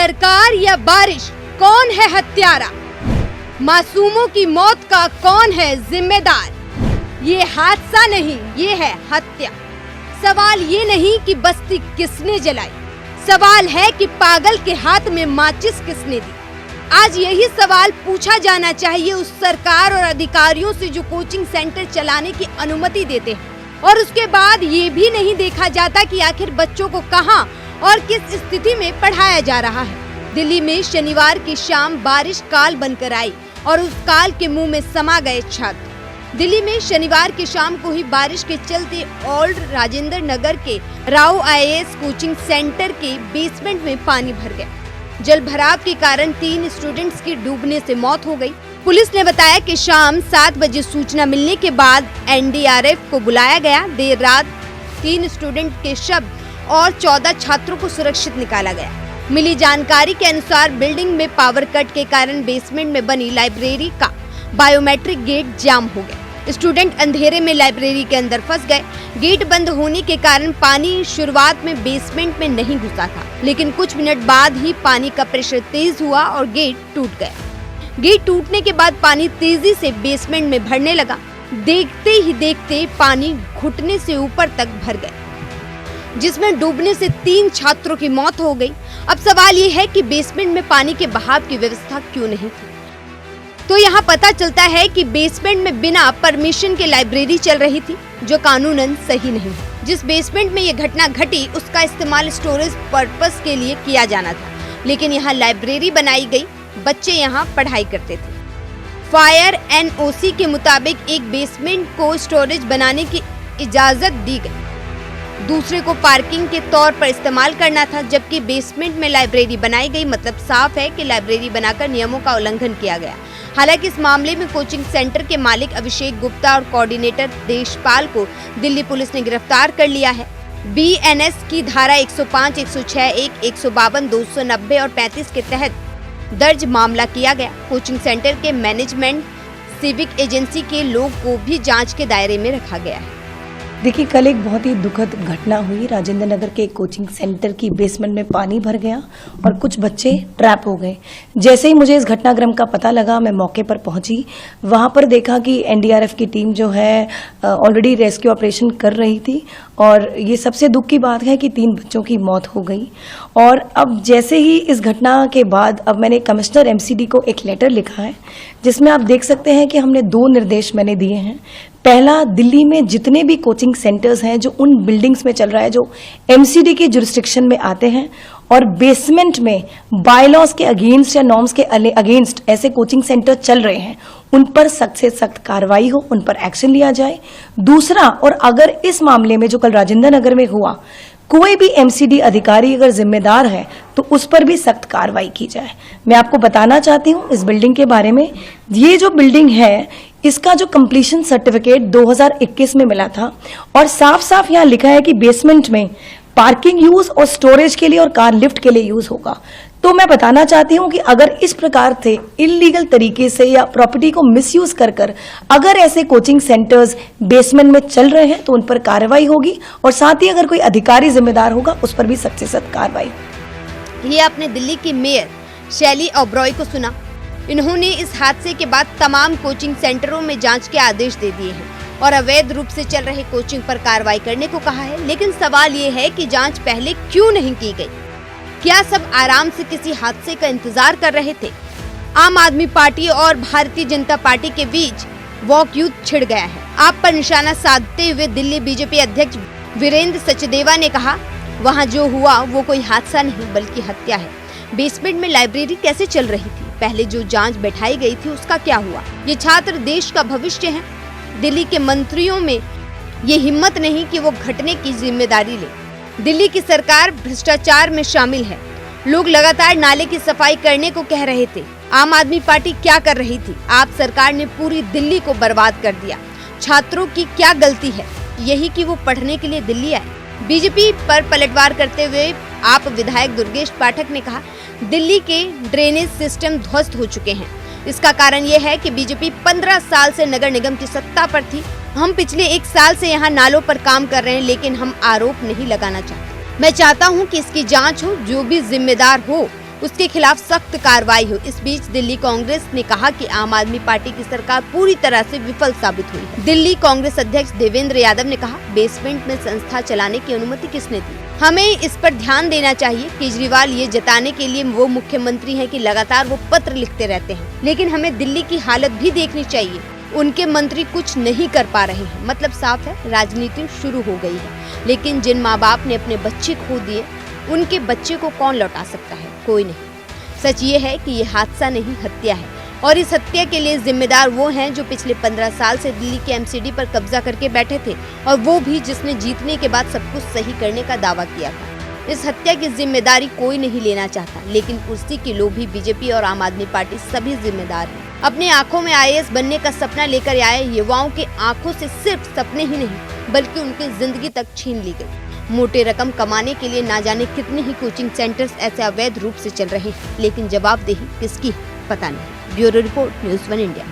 सरकार या बारिश, कौन है हत्यारा? मासूमों की मौत का कौन है जिम्मेदार? ये हादसा नहीं, ये है हत्या। सवाल ये नहीं कि बस्ती किसने जलाई, सवाल है कि पागल के हाथ में माचिस किसने दी। आज यही सवाल पूछा जाना चाहिए उस सरकार और अधिकारियों से जो कोचिंग सेंटर चलाने की अनुमति देते हैं और उसके बाद ये भी नहीं देखा जाता कि आखिर बच्चों को कहां और किस स्थिति में पढ़ाया जा रहा है। दिल्ली में शनिवार की शाम बारिश काल बनकर आई और उस काल के मुंह में समा गए छात्र। दिल्ली में शनिवार की शाम को ही बारिश के चलते ओल्ड राजेंद्र नगर के राव IAS कोचिंग सेंटर के बेसमेंट में पानी भर गया। जल भराव के कारण 3 स्टूडेंट्स की डूबने से मौत हो गई। पुलिस ने बताया कि शाम 7 बजे सूचना मिलने के बाद NDRF को बुलाया गया। देर रात 3 स्टूडेंट के शव और 14 छात्रों को सुरक्षित निकाला गया। मिली जानकारी के अनुसार बिल्डिंग में पावर कट के कारण बेसमेंट में बनी लाइब्रेरी का बायोमेट्रिक गेट जाम हो गया। स्टूडेंट अंधेरे में लाइब्रेरी के अंदर फंस गए। गेट बंद होने के कारण पानी शुरुआत में बेसमेंट में नहीं घुसा था, लेकिन कुछ मिनट बाद ही पानी का प्रेशर तेज हुआ और गेट टूट गया। गेट टूटने के बाद पानी तेजी से बेसमेंट में भरने लगा। देखते ही देखते पानी घुटने से ऊपर तक भर गया, जिसमें डूबने से 3 छात्रों की मौत हो गई। अब सवाल ये है कि बेसमेंट में पानी के बहाव की व्यवस्था क्यों नहीं थी? तो यहाँ पता चलता है कि बेसमेंट में बिना परमिशन के लाइब्रेरी चल रही थी, जो कानूनन सही नहीं है। जिस बेसमेंट में ये घटना घटी उसका इस्तेमाल स्टोरेज पर्पस के लिए किया जाना था, लेकिन यहाँ लाइब्रेरी बनाई गई, बच्चे यहाँ पढ़ाई करते थे। फायर NOC के मुताबिक एक बेसमेंट को स्टोरेज बनाने की इजाजत दी गई, दूसरे को पार्किंग के तौर पर इस्तेमाल करना था, जबकि बेसमेंट में लाइब्रेरी बनाई गई। मतलब साफ है कि लाइब्रेरी बनाकर नियमों का उल्लंघन किया गया। हालांकि इस मामले में कोचिंग सेंटर के मालिक अभिषेक गुप्ता और कोऑर्डिनेटर देशपाल को दिल्ली पुलिस ने गिरफ्तार कर लिया है। BNS की धारा 105, 106(1), 152, 290 और 35 के तहत दर्ज मामला किया गया। कोचिंग सेंटर के मैनेजमेंट, सिविक एजेंसी के लोग को भी जांच के दायरे में रखा गया है। देखिए, कल एक बहुत ही दुखद घटना हुई। राजेंद्र नगर के कोचिंग सेंटर की बेसमेंट में पानी भर गया और कुछ बच्चे ट्रैप हो गए। जैसे ही मुझे इस घटनाक्रम का पता लगा, मैं मौके पर पहुंची। वहां पर देखा कि NDRF की टीम जो है ऑलरेडी रेस्क्यू ऑपरेशन कर रही थी और ये सबसे दुख की बात है कि 3 बच्चों की मौत हो गई। और अब जैसे ही इस घटना के बाद अब मैंने कमिश्नर MCD को एक लेटर लिखा है, जिसमें आप देख सकते हैं कि हमने 2 निर्देश मैंने दिए हैं। पहला, दिल्ली में जितने भी कोचिंग सेंटर्स हैं जो उन बिल्डिंग्स में चल रहा है जो MCD के जुरिस्डिक्शन में आते हैं और बेसमेंट में बायलॉज के अगेंस्ट या नॉर्म्स के अगेंस्ट ऐसे कोचिंग सेंटर चल रहे हैं, उन पर सख्त से सख्त कार्रवाई हो, उन पर एक्शन लिया जाए। दूसरा, और अगर इस मामले में जो कल राजेंद्र नगर में हुआ कोई भी MCD अधिकारी अगर जिम्मेदार है तो उस पर भी सख्त कार्रवाई की जाए। मैं आपको बताना चाहती हूँ इस बिल्डिंग के बारे में। ये जो बिल्डिंग है, इसका जो कंप्लीशन सर्टिफिकेट 2021 में मिला था और साफ साफ यहाँ लिखा है कि बेसमेंट में पार्किंग यूज और स्टोरेज के लिए और कार लिफ्ट के लिए यूज होगा। तो मैं बताना चाहती हूँ कि अगर इस प्रकार से इलीगल तरीके से या प्रॉपर्टी को मिसयूज कर अगर ऐसे कोचिंग सेंटर्स बेसमेंट में चल रहे हैं तो उन पर कार्रवाई होगी और साथ ही अगर कोई अधिकारी जिम्मेदार होगा उस पर भी सख्त से सख्त कार्रवाई। ये आपने दिल्ली की मेयर शैली ओबरॉय को सुना। इन्होंने इस हादसे के बाद तमाम कोचिंग सेंटरों में जांच के आदेश दे दिए हैं और अवैध रूप से चल रहे कोचिंग पर कार्रवाई करने को कहा है। लेकिन सवाल ये है कि जांच पहले क्यों नहीं की गई? क्या सब आराम से किसी हादसे का इंतजार कर रहे थे? आम आदमी पार्टी और भारतीय जनता पार्टी के बीच वॉक युद्ध छिड़ गया है। आप पर निशाना साधते हुए दिल्ली BJP अध्यक्ष वीरेंद्र सचदेवा ने कहा, वहाँ जो हुआ वो कोई हादसा नहीं बल्कि हत्या है। बेसमेंट में लाइब्रेरी कैसे चल रही थी? पहले जो जांच बैठाई गई थी उसका क्या हुआ? ये छात्र देश का भविष्य हैं। दिल्ली के मंत्रियों में ये हिम्मत नहीं कि वो घटने की जिम्मेदारी ले। दिल्ली की सरकार भ्रष्टाचार में शामिल है। लोग लगातार नाले की सफाई करने को कह रहे थे। आम आदमी पार्टी क्या कर रही थी? आप सरकार ने पूरी दिल्ली को बर्बाद कर दिया। छात्रों की क्या गलती है? यही कि वो पढ़ने के लिए दिल्ली आए। BJP पर पलटवार करते हुए आप विधायक दुर्गेश पाठक ने कहा, दिल्ली के ड्रेनेज सिस्टम ध्वस्त हो चुके हैं। इसका कारण ये है कि BJP 15 साल से नगर निगम की सत्ता पर थी। हम पिछले 1 साल से यहाँ नालों पर काम कर रहे हैं, लेकिन हम आरोप नहीं लगाना चाहते। मैं चाहता हूँ कि इसकी जांच हो, जो भी जिम्मेदार हो उसके खिलाफ सख्त कार्रवाई हो। इस बीच दिल्ली कांग्रेस ने कहा कि आम आदमी पार्टी की सरकार पूरी तरह से विफल साबित हुई है। दिल्ली कांग्रेस अध्यक्ष देवेंद्र यादव ने कहा, बेसमेंट में संस्था चलाने की अनुमति किसने दी? हमें इस पर ध्यान देना चाहिए। केजरीवाल ये जताने के लिए वो मुख्यमंत्री हैं कि लगातार वो पत्र लिखते रहते हैं, लेकिन हमें दिल्ली की हालत भी देखनी चाहिए। उनके मंत्री कुछ नहीं कर पा रहे हैं। मतलब साफ है, राजनीति शुरू हो गई है। लेकिन जिन माँ बाप ने अपने बच्चे खो दिए, उनके बच्चे को कौन लौटा सकता है? कोई नहीं। सच ये है कि ये हादसा नहीं, हत्या है। और इस हत्या के लिए जिम्मेदार वो हैं जो पिछले 15 साल से दिल्ली के एमसीडी पर कब्जा करके बैठे थे, और वो भी जिसने जीतने के बाद सब कुछ सही करने का दावा किया था। इस हत्या की जिम्मेदारी कोई नहीं लेना चाहता, लेकिन कुर्सी के लोभी बीजेपी और आम आदमी पार्टी सभी जिम्मेदार हैं। अपनी आंखों में आईएएस बनने का सपना लेकर आए युवाओं के आंखों से सिर्फ सपने ही नहीं, बल्कि उनकी जिंदगी तक छीन ली गई। मोटे रकम कमाने के लिए ना जाने कितने ही कोचिंग सेंटर्स ऐसे अवैध रूप से चल रहे हैं, लेकिन जवाबदेही किसकी पता नहीं। Bureau report, news 1 India.